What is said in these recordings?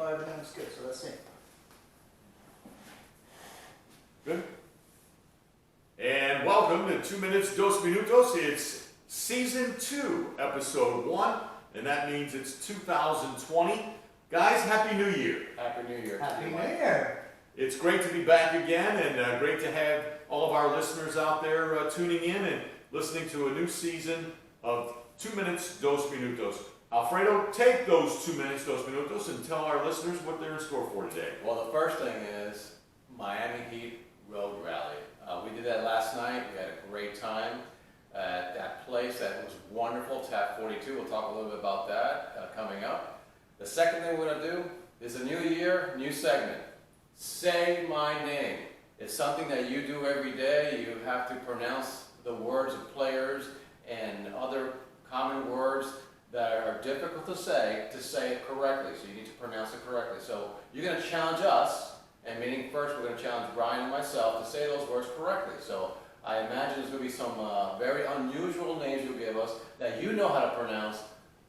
Oh, everything's good, so let's see. Good. And welcome to 2 Minutes, Dos Minutos. It's Season 2, Episode 1, and that means it's 2020. Guys, Happy New Year. Happy New Year. Happy New Year. It's great to be back again, and great to have all of our listeners out there tuning in and listening to a new season of 2 Minutes, Dos Minutos. Alfredo, take those 2 minutes, Dos Minutos, and tell our listeners what they're in store for today. Well, the first thing is Miami Heat Road Rally. We did that last night. We had a great time at that place. That was wonderful, Tap 42. We'll talk a little bit about that coming up. The second thing we're going to do is a new year, new segment. Say my name. It's something that you do every day. You have to pronounce the words of players and other common words that are difficult to say it correctly. So you need to pronounce it correctly. So you're going to challenge us, and meaning first we're going to challenge Bryan and myself to say those words correctly. So I imagine there's going to be some very unusual names you'll give us that you know how to pronounce,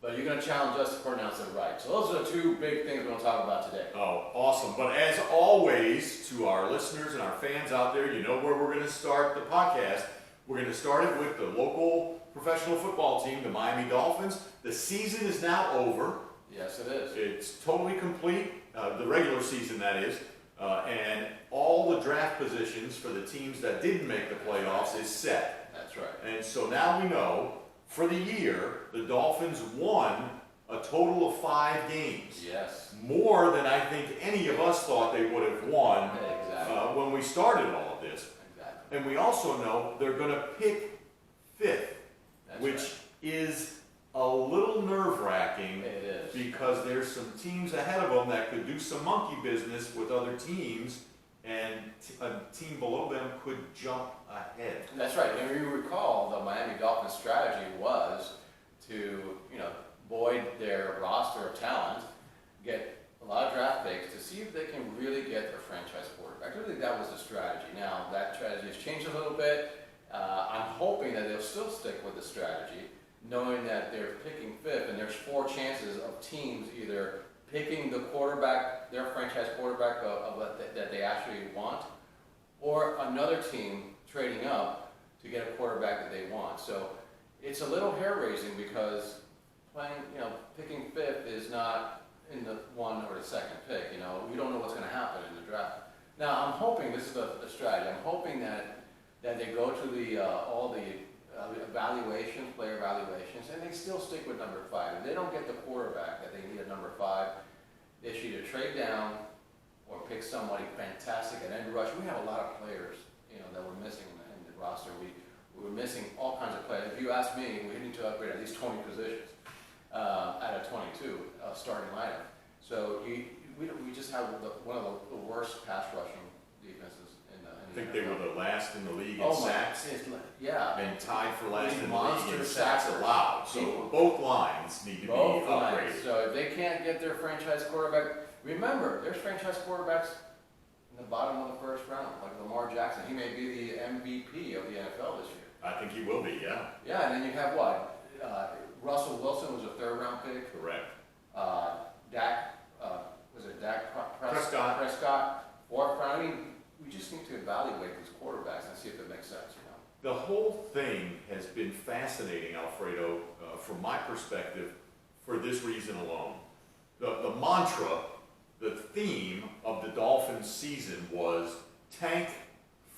but you're going to challenge us to pronounce it right. So those are the two big things we're going to talk about today. Oh, awesome. But as always, to our listeners and our fans out there, you know where we're going to start the podcast. We're going to start it with the local professional football team, the Miami Dolphins. The season is now over. Yes, it is. It's totally complete, the regular season that is, and all the draft positions for the teams that didn't make the playoffs is set. That's right. And so now we know, for the year, the Dolphins won a total of 5 games. Yes. More than I think any of us thought they would have won Exactly. when we started all of this. Exactly. And we also know they're going to pick 5th, That's which right. is a little nerve-wracking It is. because there's some teams ahead of them that could do some monkey business with other teams, and a team below them could jump ahead. That's right. And you recall the Miami Dolphins' strategy was to, void their roster of talent, get a lot of draft picks to see if they can really get their franchise quarterback. I think that was the strategy. Now, that strategy has changed a little bit. I'm hoping that they'll still stick with the strategy, knowing that they're picking 5th, and there's 4 chances of teams either picking the quarterback, their franchise quarterback that they actually want, or another team trading up to get a quarterback that they want. So it's a little hair-raising because picking 5th is not in the 1 or the 2nd pick. We don't know what's going to happen in the draft. Now, I'm hoping, this is the strategy, I'm hoping that they go to the all the evaluations, player evaluations, and they still stick with number 5. If they don't get the quarterback that they need at number 5, they should either trade down or pick somebody fantastic at end rush. We have a lot of players, that we're missing in the roster. We were missing all kinds of players. If you ask me, we need to upgrade at least 20 positions out of 22 starting lineup. So we just have one of the worst pass rushing defenses in the I think they were the last in the league in Oh sacks, yeah. and tied for last in the Monster league in sacks sackers. allowed. So both lines need to be Both upgraded. lines. So if they can't get their franchise quarterback, remember, there's franchise quarterbacks in the bottom of the 1st round, like Lamar Jackson. He may be the MVP of the NFL this year. I think he will be, yeah. Yeah, and then you have what? Russell Wilson was a 3rd-round pick. Correct. Dak Prescott. Prescott, 4th round. I mean, we just need to evaluate these quarterbacks and see if it makes sense, The whole thing has been fascinating, Alfredo, from my perspective, for this reason alone. The mantra, the theme of the Dolphins season was tank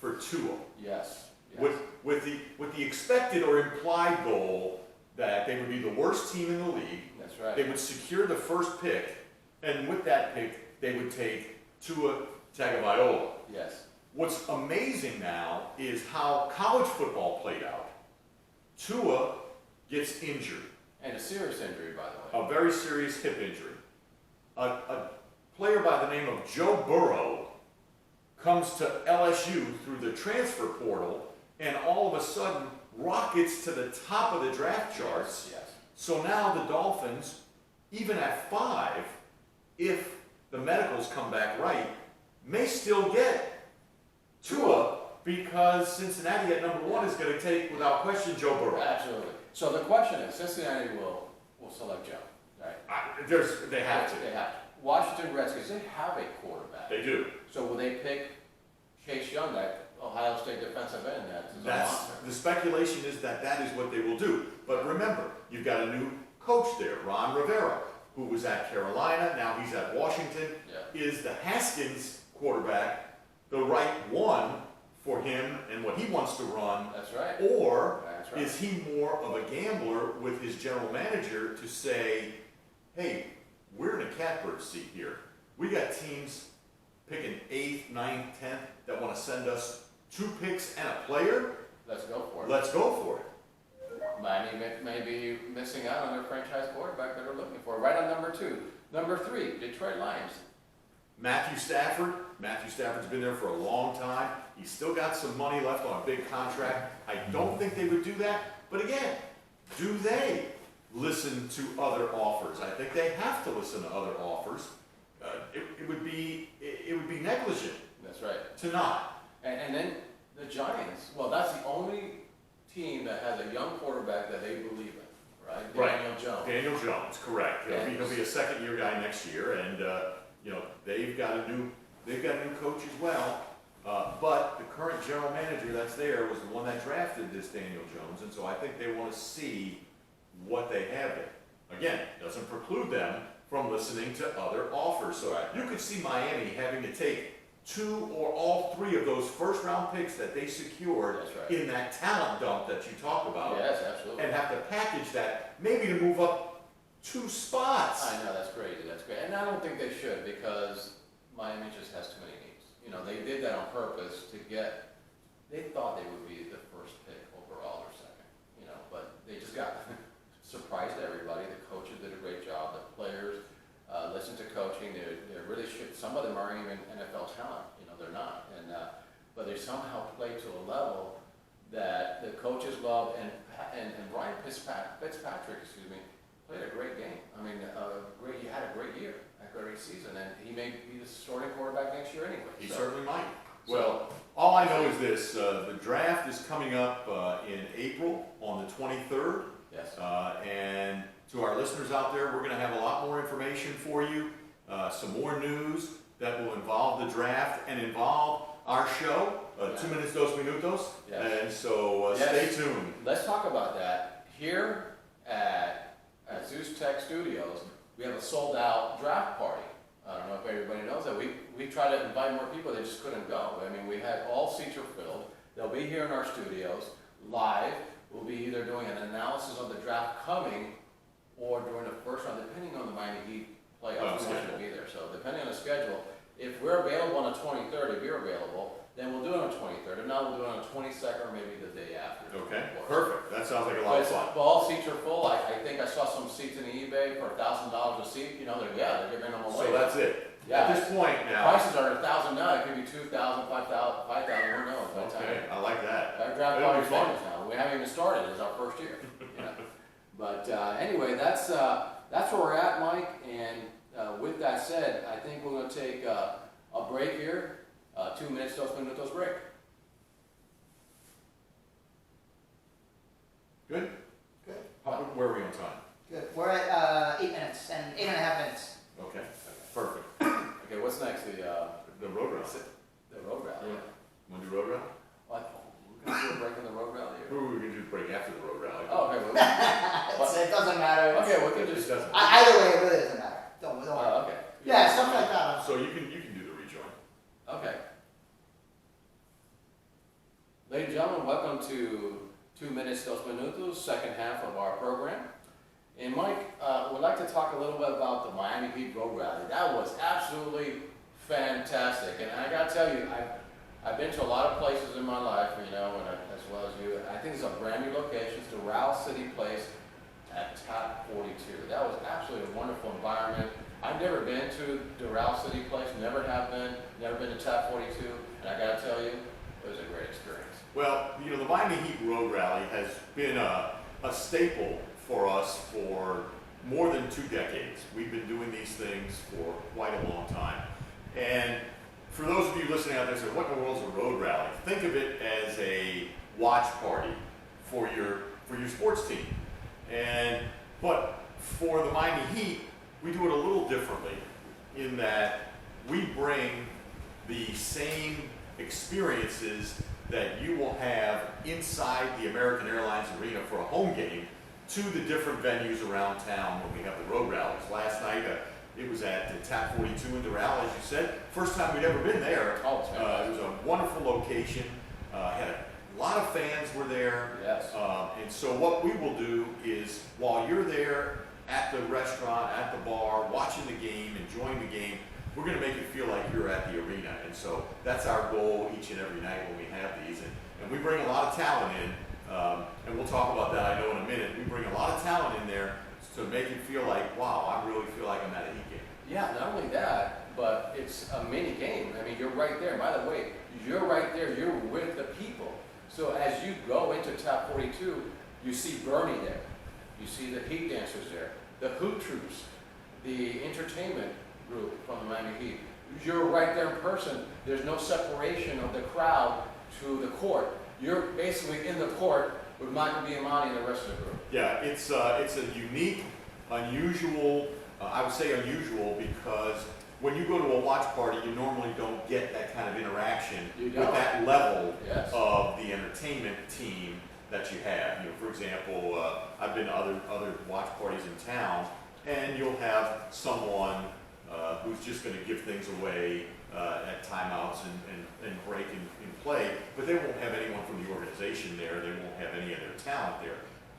for Tua. Yes. With the expected or implied goal that they would be the worst team in the league. That's right. They would secure the 1st pick, and with that pick, they would take Tua Tagovailoa. Yes. What's amazing now is how college football played out. Tua gets injured, And a serious injury, by the way. a very serious hip injury. A player by the name of Joe Burrow comes to LSU through the transfer portal, and all of a sudden rockets to the top of the draft charts. Yes. So now the Dolphins, even at 5, if the medicals come back right, may still get Tua because Cincinnati at number 1 is going to take, without question, Joe Burrow. Absolutely. So the question is, Cincinnati will select Joe, right? They have to. They have to. Washington Redskins, they have a quarterback. They do. So will they pick Chase Young, that Ohio State defensive end? That's the speculation is that that is what they will do. But remember, you've got a new coach there, Ron Rivera, who was at Carolina. Now he's at Washington. Yeah. Is the Haskins quarterback the right one for him and what he wants to run? That's right. Or That's right. is he more of a gambler with his general manager to say, hey, we're in a catbird seat here. We got teams picking 8th, 9th, 10th that want to send us 2 picks and a player? Let's go for it. Let's go for it. Miami may be missing out on their franchise quarterback that they're looking for. Right on number 2. Number 3, Detroit Lions. Matthew Stafford. Matthew Stafford's been there for a long time. He's still got some money left on a big contract. I don't think they would do that. But again, do they listen to other offers? I think they have to listen to other offers. It would be negligent That's right. to not. And then the Giants, well, that's the only team that has a young quarterback that they believe in, right? Right. Daniel Jones. Daniel Jones, correct. He'll be a second-year guy next year, and they've got a new coach as well. But the current general manager that's there was the one that drafted this Daniel Jones, and so I think they want to see what they have there. Again, doesn't preclude them from listening to other offers. So you could see Miami having to take 2 or all 3 of those first-round picks that they secured That's right. in that talent dump that you talked about, Yes, absolutely. and have to package that maybe to move up 2 spots. I know, that's crazy, that's great. And I don't think they should, because Miami just has too many needs. You know, they did that on purpose to get, they thought they would be the first pick overall or second, you know, but they just got surprised everybody. The coaches did a great job, the players listened to coaching, they're really some of them aren't even NFL talent, you know, they're not. And but they somehow play to a level that the coaches love, and Ryan Fitzpatrick, played a great game. I mean, he had a great year, a great season, and he may be the starting quarterback next year anyway. He certainly might. Well, all I know is this, the draft is coming up in April on the 23rd. Yes. And to our listeners out there, we're going to have a lot more information for you, some more news that will involve the draft and involve our show, 2 Minutes, 2 Minutos. Yes. And so stay tuned. Let's talk about that. Here at Zeus Tech Studios, we have a sold-out draft party. I don't know if everybody knows that. We tried to invite more people, they just couldn't go. I mean, we had all seats are filled. They'll be here in our studios, live. We'll be either doing an analysis of the draft coming or during the first round, depending on the Miami Heat playoffs. We want you to be there. So depending on the schedule, if we're available on the 23rd, if you're available, then we'll do it on the 23rd. If not, we'll do it on the 22nd or maybe the day after. Okay, perfect. That sounds like a lot of fun. But all seats are full. I think I saw some seats in the eBay for $1,000 a seat. You know, they're giving them away. So that's it. Yeah. At this point The now. prices are $1,000 now. It could be $2,000, $5,000, who knows? By the time. Okay, I like that. Our draft It'll be party's fun. famous now. We haven't even started. It's our first year. You know? But anyway, that's where we're at, Mike. And with that said, I think we're going to take a break here. 2 minutes, 2 minutos break. Good? Good. Where are we on time? Good. We're at 8 minutes and 8.5 minutes. Okay, perfect. Okay, what's next? The road rally. The road rally. Yeah. Want to do road rally? What? We're going to do a break in the road rally? Or? Or we can do the break after the road rally. Oh, okay. Well, It doesn't matter. okay, we It can just just. doesn't. Either way, it really doesn't matter. Don't worry. Okay. Yeah, stuff like that. So you can do the rejoin. Okay. Ladies and gentlemen, welcome to 2 Minutes, 2 Minutos, second half of our program. And Mike, would like to talk a little bit about the Miami Heat Road Rally. That was absolutely fantastic. And I got to tell you, I've been to a lot of places in my life, you know, and as well as you. I think it's a brand new location. It's the Doral City Place at Tap 42. That was absolutely a wonderful environment. I've never been to Doral City Place, never been to Tap 42, and I got to tell you, it was a great experience. Well, you know, the Miami Heat Road Rally has been a staple for us for more than 2 decades. We've been doing these things for quite a long time. And for those of you listening out there saying, what in the world is a road rally? Think of it as a watch party for your sports team. But for the Miami Heat, we do it a little differently. in that we bring the same experiences that you will have inside the American Airlines Arena for a home game to the different venues around town when we have the road rallies. Last night, it was at TAP 42 in Doral, as you said. First time we'd ever been there. Oh, it's fantastic. It was a wonderful location. Had a lot of fans were there. Yes. And so what we will do is, while you're there at the restaurant, at the bar, watching the game, enjoying the game, we're going to make it feel like you're at the arena. And so that's our goal each and every night when we have these. And we bring a lot of talent in, and we'll talk about that, I know, in a minute. We bring a lot of talent in there to make it feel like, wow, I really feel like I'm at a Heat game. Yeah, not only that, but it's a mini game. I mean, you're right there. By the way, you're right there. You're with the people. So as you go into Top 42, you see Bernie there. You see the Heat dancers there, the Hoot Troops, the entertainment group from the Miami Heat. You're right there in person. There's no separation of the crowd to the court. You're basically in the court with Michael Biamani and the rest of the group. Yeah, it's a unique, unusual, I would say unusual, because when you go to a watch party, you normally don't get that kind of interaction with that level Yes. of the entertainment team that you have. You know, for example, I've been to other watch parties in town, and you'll have someone who's just going to give things away at timeouts and break in play, but they won't have anyone from the organization there. They won't have any of their talent there.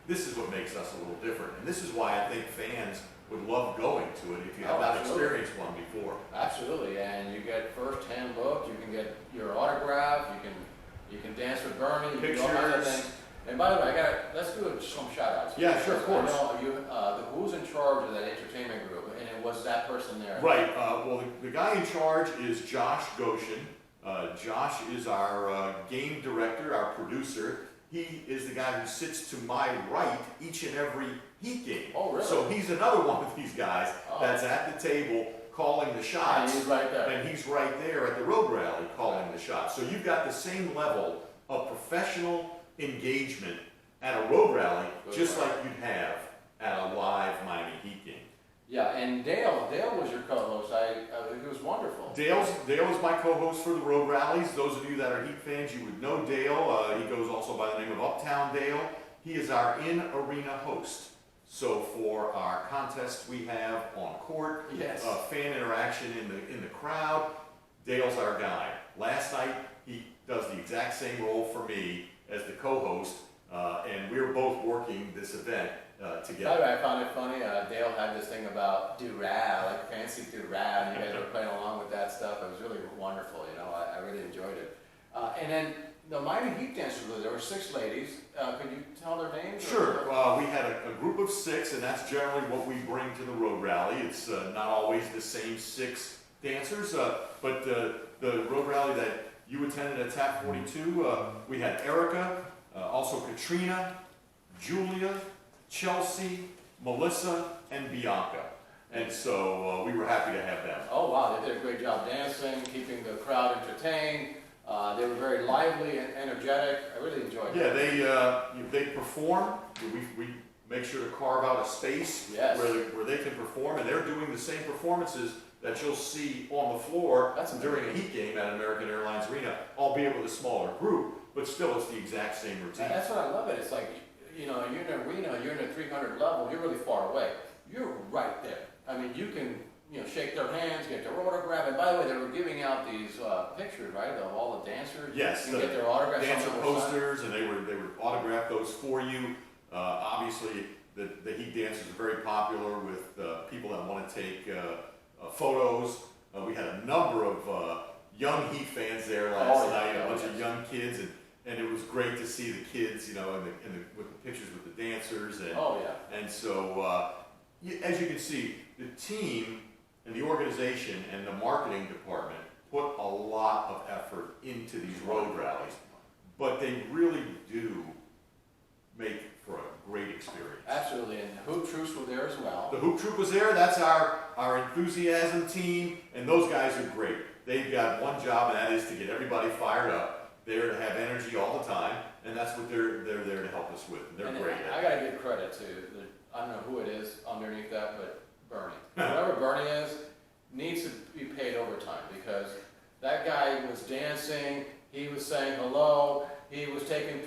This is what makes us a little different, and this is why I think fans would love going to it if you have not experienced one before. Absolutely, and you get first-hand look. You can get your autograph. You can dance with Bernie. You can do all kinds of things. And by the way, let's do some shout-outs. Yeah, sure, of course. I know who's in charge of that entertainment group, and it was that person there. Right. Well, the guy in charge is Josh Goshen. Josh is our game director, our producer. He is the guy who sits to my right each and every Heat game. Oh, really? So he's another one of these guys that's at the table calling the shots. And he's right there. And he's right there at the road rally calling the shots. So you've got the same level of professional engagement at a road rally, just like you'd have at a live Miami Heat game. Yeah, and Dale was your co-host. He was wonderful. Dale is my co-host for the road rallies. Those of you that are Heat fans, you would know Dale. He goes also by the name of Uptown Dale. He is our in-arena host. So for our contests we have on court, Yes. Fan interaction in the crowd, Dale's our guy. Last night he does the exact same role for me as the co-host, and we're both working this event together. By the way, I found it funny. Dale had this thing about do-rah, like fancy do-rah, and you guys were playing along with that stuff. It was really wonderful. You know, I really enjoyed it. And then the Miami Heat dancers, there were 6 ladies. Could you tell their names? Sure. We had a group of 6, and that's generally what we bring to the road rally. It's not always the same 6 dancers, but the road rally that you attended at TAP 42, we had Erica, also Katrina, Julia, Chelsea, Melissa, and Bianca. And so we were happy to have them. Oh, wow. They did a great job dancing, keeping the crowd entertained. They were very lively and energetic. I really enjoyed it. Yeah, they perform. We make sure to carve out a space Yes. where they can perform, and they're doing the same performances that you'll see on the floor during a Heat game at American Airlines Arena, albeit with a smaller group, but still it's the exact same routine. That's what I love it. It's like, you know, you're in an arena, you're in a 300 level, you're really far away. You're right there. I mean, you can, shake their hands, get their autograph. And by the way, they were giving out these pictures, right, of all the dancers. Yes, you can get their autographs. Dancer posters, and they would autograph those for you. Obviously, the Heat dancers are very popular with people that want to take photos. We had a number of young Heat fans there last night, a bunch of young kids, and it was great to see the kids, with the pictures with the dancers. And, and so, as you can see, the team and the organization and the marketing department put a lot of effort into these road rallies, but they really do make for a great experience. Absolutely, and the Hoop Troops were there as well. The Hoop Troop was there. That's our enthusiasm team, and those guys are great. They've got one job, and that is to get everybody fired up. They're to have energy all the time, and that's what they're there to help us with. And they're great. I got to give credit to I don't know who it is underneath that, but Bernie. Whoever Bernie is needs to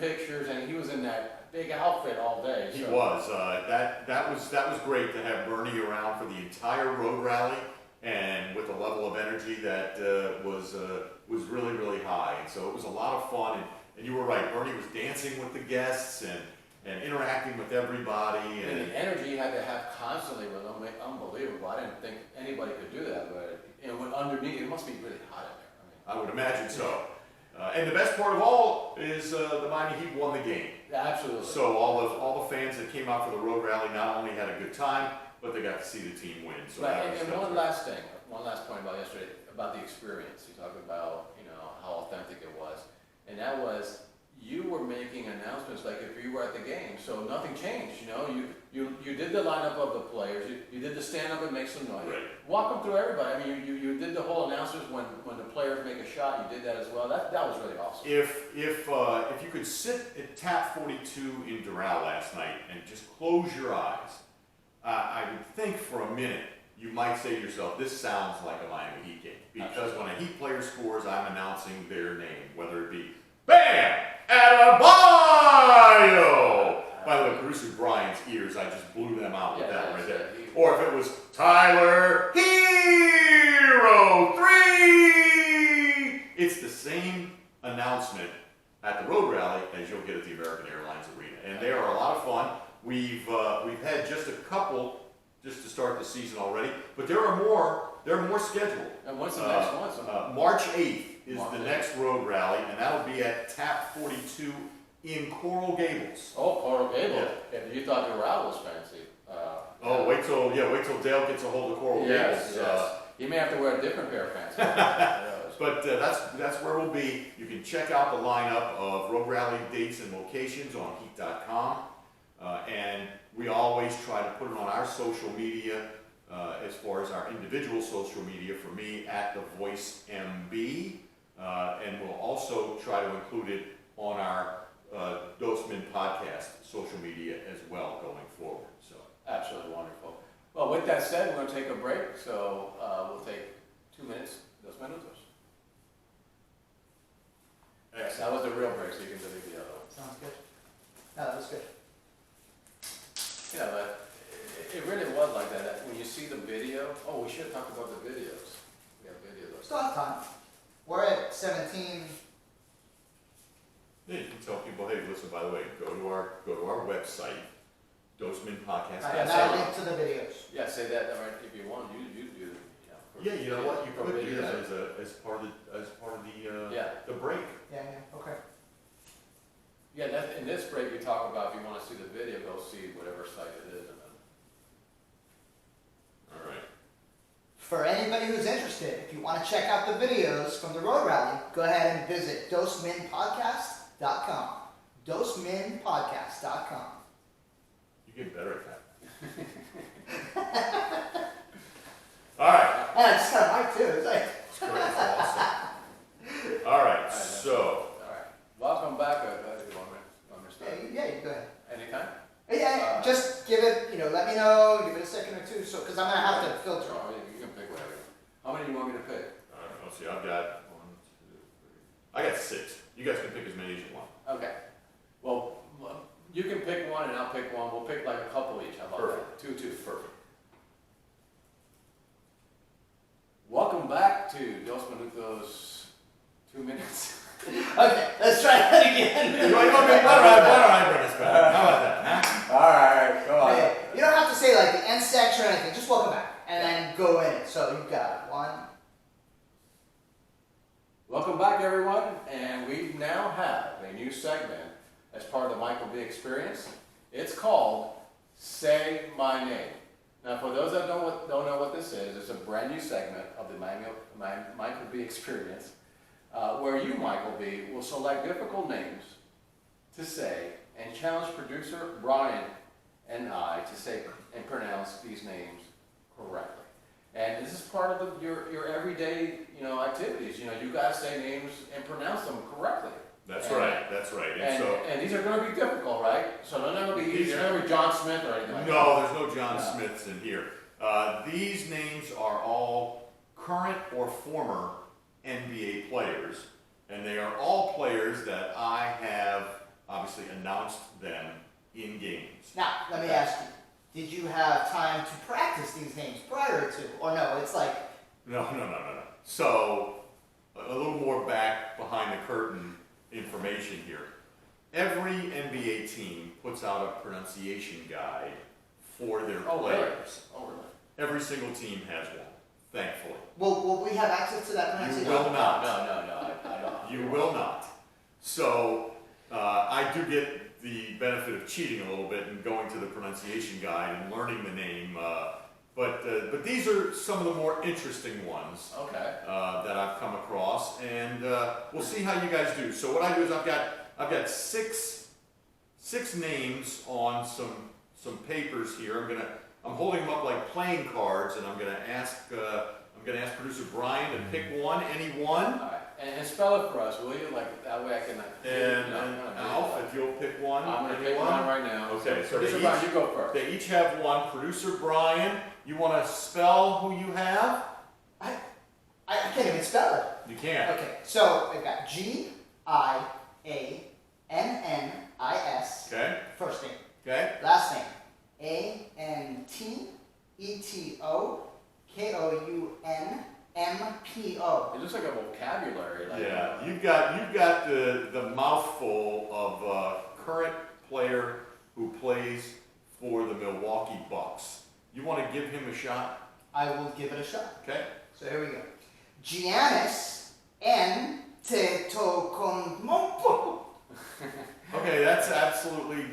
pictures, and he was in that big outfit all day. He so- was. That was great to have Bernie around for the entire road rally, and with a level of energy that was really, really high. And so it was a lot of fun. And you were right. Bernie was dancing with the guests and interacting with everybody. And the energy you had to have constantly was unbelievable. I didn't think anybody could do that, but underneath, it must be really hot in there. I would imagine so. And the best part of all is the Miami Heat won the game. Absolutely. So all the fans that came out for the road rally not only had a good time, but they got to see the team win. So Right, that was and definitely- one last point about yesterday, about the experience. You talked about, how authentic it was. And that was, you were making announcements like if you were at the game, so nothing changed, You did the lineup of the players, you did the stand up and make some noise. Right. Walk them through everybody. I mean, you did the whole announcements when the players make a shot, you did that as well. That was really awesome. If you could sit at Tap 42 in Doral last night and just close your eyes, I would think for a minute you might say to yourself, this sounds like a Miami Heat game. Because when a Heat player scores, I'm announcing their name, whether it be Bam Adebayo. By the way, Producer Bryan's ears, I just blew them out with Yeah, that that's right there. it. Or if it was Tyler Hero 3, it's the same announcement at the road rally as you'll get at the American Airlines Arena, and they are a lot of fun. We've had just a couple just to start the season already, but there are more. There are more scheduled. And what's the next one? March 8th is March the 8th. next road rally, and that'll be at Tap 42 in Coral Gables. Oh, Coral Gables. Yeah. If you thought Doral was fancy. Wait till Dale gets a hold of Coral Yes, Gables. yes. You may have to wear a different pair of pants. But that's where we'll be. You can check out the lineup of road rally dates and locations on heat.com. And we always try to put it on our social media, as far as our individual social media. For me, at The Voice MB. And we'll also try to include it on our Dosman podcast social media as well going forward. So Absolutely wonderful. Well, with that said, we're going to take a break, so we'll take 2 minutes, 2 minutos. excellent. That was the real break, so you can delete the other one. Sounds good. No, that was good. Yeah, but it really was like that. When you see the video, we should have talked about the videos. We have videos. Still have time. We're at 17. Yeah, you can tell people, hey, listen, by the way, go to our website, dosmanpodcast.com. Right, and that'll link to the videos. Yeah, say that right if you want. You do. Yeah, you know what? You for could do videos. that as part of the Yeah. the break. Yeah, okay. Yeah, in this break we talk about if you want to see the video, go see whatever site it is. And then All right. For anybody who's interested, if you want to check out the videos from the road rally, go ahead and visit dosminpodcast.com. Dosminpodcast.com. You get better at that. All right. And I just got a mic too. It's like, It's great. It's awesome. All right. So. all right. Welcome back. You want me to start? yeah, you go ahead. Anytime? Yeah, just give it, let me know, give it a second or two, so, because I'm going to have to filter. Oh, you can pick whatever. How many do you want me to pick? I don't know. See, I've got 1, 2, 3. I got 6. You guys can pick as many as you want. Okay. Well, you can pick one and I'll pick one. We'll pick like a couple each. How about Perfect. that? Two. Perfect. Welcome back to Dos Minutos 2 minutes. Okay, let's try that again. Why don't I bring us back? How about that? Huh? All right, go on. Okay, you don't have to say like the end section or anything, just welcome back, and then go in it. So you've got 1. Welcome back, everyone, and we now have a new segment as part of the Michael B. Experience. It's called Say My Name. Now, for those that don't know what this is, it's a brand new segment of the Michael B. Experience, where you, Michael B., will select difficult names to say and challenge producer Bryan and I to say and pronounce these names correctly. And this is part of your everyday, activities. You guys say names and pronounce them correctly. That's right. That's right. And these are going to be difficult, right? So they're not going to be easy. They're not going to be John Smith or anything like that. No, there's no John Smiths in here. These names are all current or former NBA players, and they are all players that I have obviously announced them in games. Now, let me ask you, did you have time to practice these names prior to, or no, it's like... No. So, a little more back behind the curtain information here. Every NBA team puts out a pronunciation guide for their players. Oh, really? Every single team has one, thankfully. Will we have access to that You pronunciation? will not. No, I don't. You will not. So, I do get the benefit of cheating a little bit and going to the pronunciation guide and learning the name. But these are some of the more interesting ones that I've come across, and we'll see how you guys do. So what I do is I've got six names on some papers here. I'm holding them up like playing cards, and I'm gonna ask Producer Bryan to pick one, any one. All right. And spell it for us, will you? Like that way I can. And Alf, if you'll pick one. I'm gonna pick anyone. one right now. Okay, so Producer Bryan, you go first. they each have one. Producer Bryan, you want to spell who you have? I can't even spell it. You can. Okay, so we've got Giannis, Okay. first name. Okay. Last name, Antekounmpo. It looks like a vocabulary. Like, Yeah, you've got the mouthful of current player who plays for the Milwaukee Bucks. You want to give him a shot? I will give it a shot. Okay. So here we go. Giannis Antetokounmpo. Okay, that's absolutely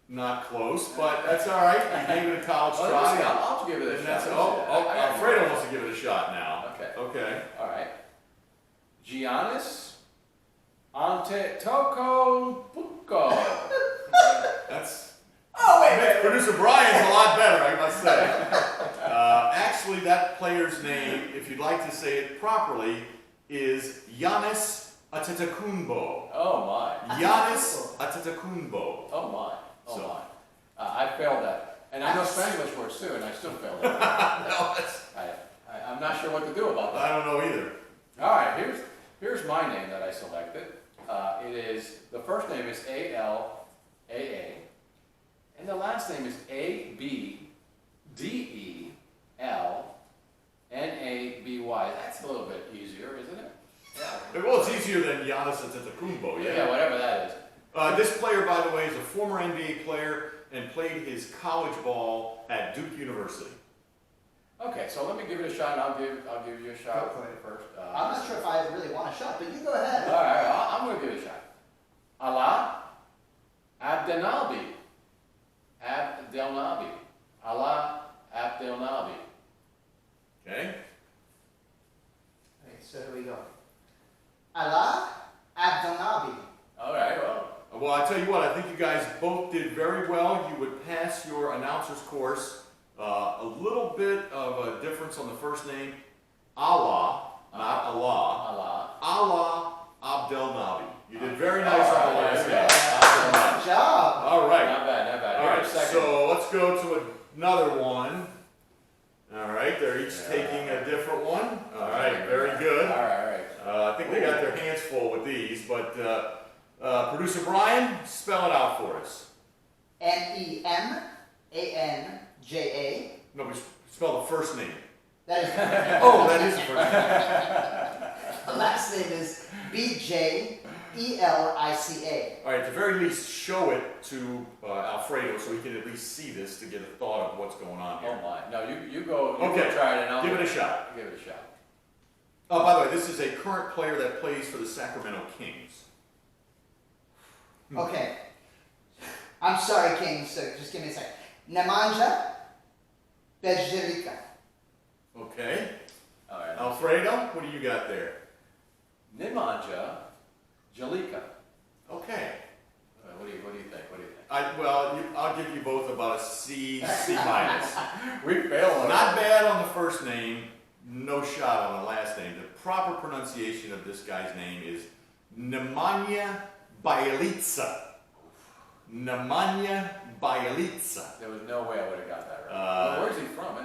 not close, but that's all right. You gave it a college Oh, try. let's see, I'll give it a And shot. that's Alfredo wants to give it a shot now. Okay. Okay. All right. Giannis Antetokounmpo. That's. Oh, wait. Producer Bryan's a lot better, I must say. Actually, that player's name, if you'd like to say it properly, is Giannis Antetokounmpo. Oh my. Giannis Antetokounmpo. Oh my. Oh So- my. I failed that, and I know Spanish words too, and I still failed it. No, I'm not sure what to do about that. I don't know either. All right, here's my name that I selected. The first name is A-L-A-A, and the last name is A-B-D-E-L-N-A-B-Y. That's a little bit easier, isn't it? Yeah. Well, it's easier than Giannis Antetokounmpo, Yeah, whatever that is. This player, by the way, is a former NBA player and played his college ball at Duke University. Okay, so let me give it a shot, and I'll give you a shot Go for it. first. I'm not sure if I really want a shot, but you go ahead. All right, I'm going to give it a shot. Allah Abdelnabi. Abdelnabi. Allah Abdelnabi. Okay? Okay, so here we go. Allah Abdelnabi. All right, well. Well, I tell you what, I think you guys both did very well. You would pass your announcer's course. A little bit of a difference on the first name. Allah, not Allah. Allah Abdelnabi. You did very nice on the last name. Good job. All right. Not bad. All right, so let's go to another one. All right, they're each taking a different one. All right, very good. All right. I think they got their hands full with these, but Producer Bryan, spell it out for us. Nemanja. No, we spell the first name. That is Oh, that is the first name. the last name is Bjelica. All right, at the very least, show it to Alfredo so he can at least see this to get a thought of what's going on Oh here. my. No, you go. You Okay. go try it, and I'll Give it a shot. Give it a shot. Oh, by the way, this is a current player that plays for the Sacramento Kings. Okay. I'm sorry, King, so just give me a second. Nemanja Bjelica. Okay. All right. Alfredo, what do you got there? Nemanja Bjelica. Okay. What do you think? I'll give you both about a C minus. We failed. Not bad on the first name, no shot on the last name. The proper pronunciation of this guy's name is Nemanja Bjelica. Nemanja Bjelica. There was no way I would have got that right. Uh, Where's he from?